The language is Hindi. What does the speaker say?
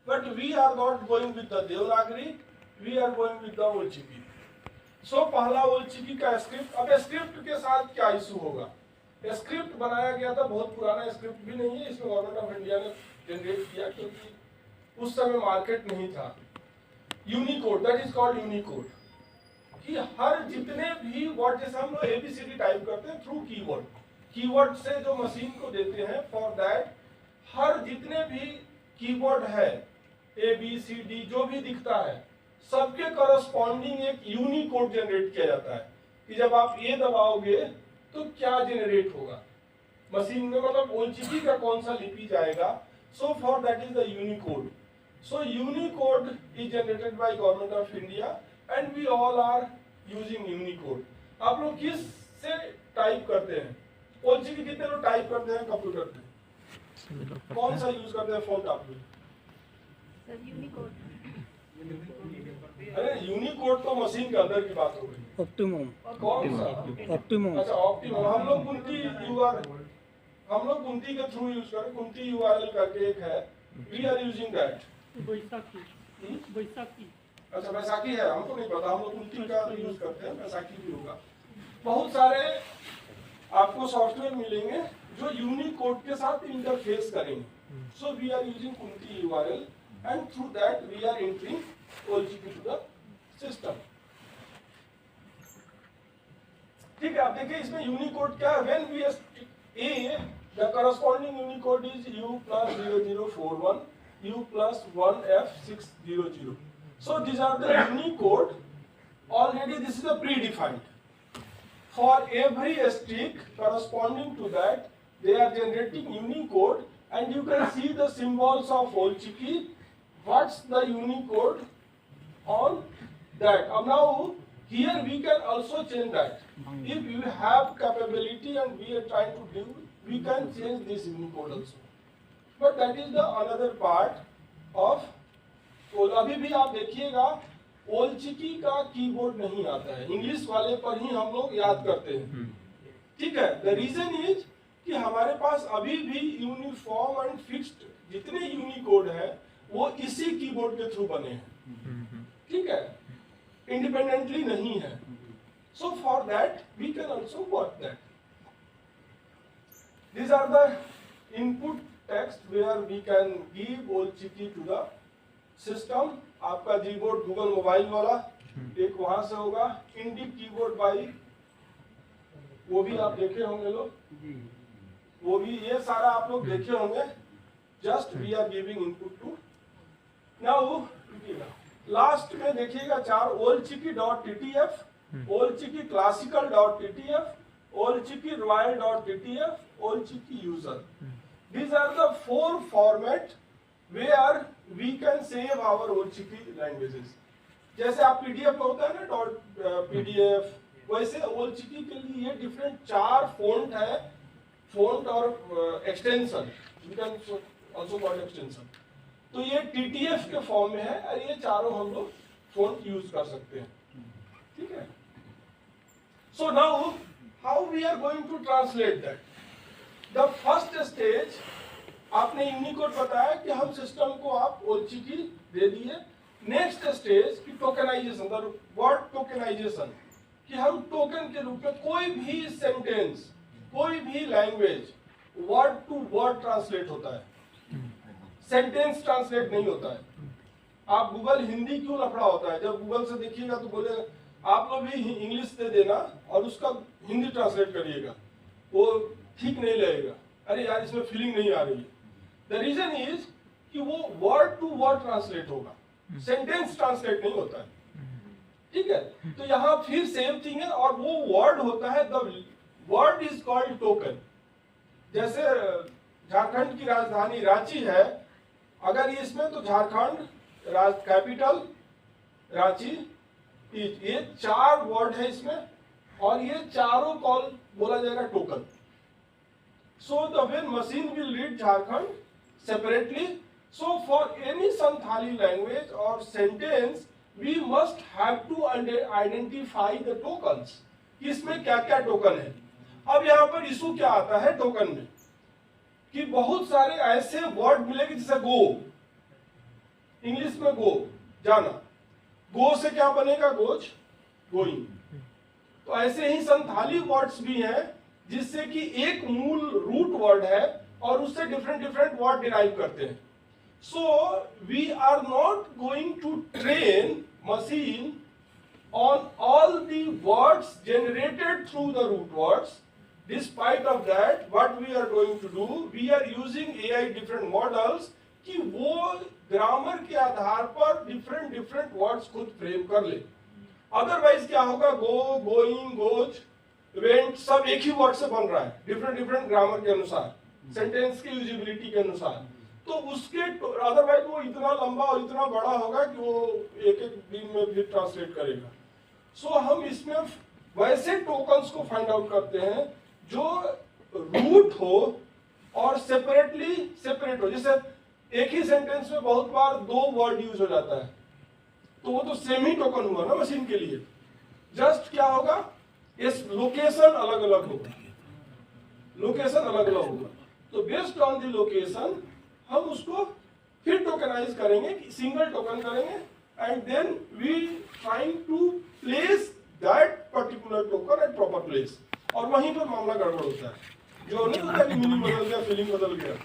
but we are not going with the Devanagari, we are going with the Ol Chiki. So पहला ओल्ड चिकी का स्क्रिप्ट। अब स्क्रिप्ट के साथ क्या इशू होगा? स्क्रिप्ट बनाया गया था, बहुत पुराना स्क्रिप्ट भी नहीं है, इसमें गवर्नमेंट ऑफ इंडिया ने जनरेट किया क्योंकि उस समय मार्केट नहीं था। Unicode, that is called Unicode, कि हर जितने भी वर्ड, जैसे हम लोग एबीसीडी टाइप करते हैं थ्रू कीवर्ड, कीवर्ड से जो मशीन को देते हैं, फॉर दैट हर जितने भी कीवर्ड है ए बी सी डी जो भी दिखता है सबके करस्पॉन्डिंग एक यूनिकोड जनरेट किया जाता है कि जब आप ये दबाओगे तो क्या जनरेट होगा मशीन में, मतलब ओल्ड का कौन सा लिपि जाएगा। So for that is the Unicode. So Unicode is generated by government of India and we all are using Unicode. आप लोग किस से टाइप करते हैं? ओल्ड कितने लोग टाइप करते हैं कंप्यूटर पे? कौन सा यूज करते हैं फोन आप लोग? यूनिकोड। अरे यूनिकोड तो मशीन के अंदर की बात हो गई। ऑप्टिमम। कौन सा? ऑप्टिमम। अच्छा ऑप्टिमम। हम लोग कुंती के थ्रू यूज करें, कुंती यूआरएल करके एक है, we are using that. Baisakhi. अच्छा बैसाखी है, हमको नहीं पता, हम लोग कुंती का यूज करते हैं, बैसाखी भी होगा। बहुत सारे आपको सॉफ्टवेयर मिलेंगे जो यूनिकोड के साथ इंटरफेस करेंगे। So we are using Kunti URL and through that we are entering OLCP to the system। ठीक है, आप देखिए इसमें यूनिकोड क्या है। when we a the corresponding unicode is u plus 0041 u plus 1f600। so these are the unicode already, this is a predefined for every stick corresponding to that they are generating unicode and you can see the symbols of OLCP, what's the unicode on that। now here we can also change that if you have capability and we are trying to do, we can change this unicode also, but that is the another part of। तो अभी भी आप देखिएगा ओल्चिकी का कीबोर्ड नहीं आता है, इंग्लिश वाले पर ही हम लोग याद करते हैं। ठीक है, द रीजन इज कि हमारे पास अभी भी यूनिफॉर्म एंड फिक्स्ड जितने यूनिकोड है वो इसी कीबोर्ड के थ्रू बने हैं। ठीक है, इंडिपेंडेंटली नहीं है। So for that we can also work that. These are the input text where we can give OLCP to the system। आपका कीबोर्ड गूगल मोबाइल वाला एक वहां से होगा, इंडी कीबोर्ड बाई वो भी आप देखे होंगे लोग, वो भी ये सारा आप लोग देखे होंगे। Just we are giving input to. Now last में देखिएगा 4 OLCP.ttf, OLCP classical.ttf, OLCP royal.ttf, OLCP user। These are the 4 format where we can save our OLCP languages। जैसे आप PDF में होता है ना .pdf, वैसे OLCP के लिए ये डिफरेंट 4 फॉन्ट है, फॉन्ट और extension, we can also call extension. तो ये TTF के फॉर्म में है और ये चारों हम लोग फॉन्ट यूज कर सकते हैं। ठीक है, so now how we are going to translate that. The first stage आपने यूनिकोड बताया कि हम सिस्टम को आप OLCP दे दिए। नेक्स्ट स्टेज की टोकनाइजेशन, द वर्ड टोकनाइजेशन, कि हम टोकन के रूप में कोई भी सेंटेंस, कोई भी language word to word translate होता है, सेंटेंस ट्रांसलेट नहीं होता है। आप गूगल हिंदी क्यों लफड़ा होता है, जब गूगल से देखिएगा तो बोले आप लोग भी इंग्लिश दे देना और उसका हिंदी ट्रांसलेट करिएगा, वो ठीक नहीं लगेगा, अरे यार इसमें फीलिंग नहीं आ रही है। द रीजन इज कि वो वर्ड टू वर्ड ट्रांसलेट होगा, सेंटेंस ट्रांसलेट नहीं होता है। ठीक है, तो यहाँ फिर सेम थिंग है और वो वर्ड होता है, the word is called token. जैसे झारखंड की राजधानी रांची है, अगर ये इसमें तो झारखंड कैपिटल रांची, ये 4 वर्ड है इसमें और ये चारों कॉल बोला जाएगा token. So the when machine will read Jharkhand separately, so for any Santhali language और sentence we must have to identify the tokens, इसमें क्या क्या टोकन है। अब यहाँ पर इशू क्या आता है टोकन में कि बहुत सारे ऐसे वर्ड मिलेंगे जैसे गो, इंग्लिश में गो, जाना, गो से क्या बनेगा, गोज, गोइंग। तो ऐसे ही संथाली वर्ड्स भी हैं जिससे कि एक मूल रूट वर्ड है और उससे डिफरेंट डिफरेंट वर्ड डिराइव करते हैं। So we are not going to train machine on all the words generated through the root words. Despite of that, what we are going to do, we are using AI different models कि वो ग्रामर के आधार पर डिफरेंट डिफरेंट वर्ड्स खुद फ्रेम कर ले। अदरवाइज क्या होगा, गो, गोइंग, गोज, वेंट सब एक ही वर्ड से बन रहा है डिफरेंट डिफरेंट ग्रामर के अनुसार, सेंटेंस की यूजिबिलिटी के अनुसार। तो उसके अदरवाइज वो इतना लंबा और इतना बड़ा होगा कि वो एक एक दिन में भी ट्रांसलेट करेगा। सो हम इसमें वैसे टोकन्स को फाइंड आउट करते हैं जो रूट हो और सेपरेट हो। जैसे एक ही सेंटेंस में बहुत बार दो वर्ड यूज हो जाता है, तो वो तो सेम ही टोकन हुआ ना मशीन के लिए। जस्ट क्या होगा, इस लोकेशन अलग अलग होगा, लोकेशन अलग अलग होगा। तो बेस्ड ऑन द लोकेशन हम उसको फिर टोकनाइज करेंगे, सिंगल टोकन करेंगे, and then we trying to place that particular token at proper place. और वहीं पर मामला गड़बड़ होता है, जो नहीं होता कि मीनिंग बदल गया, फीलिंग बदल गया।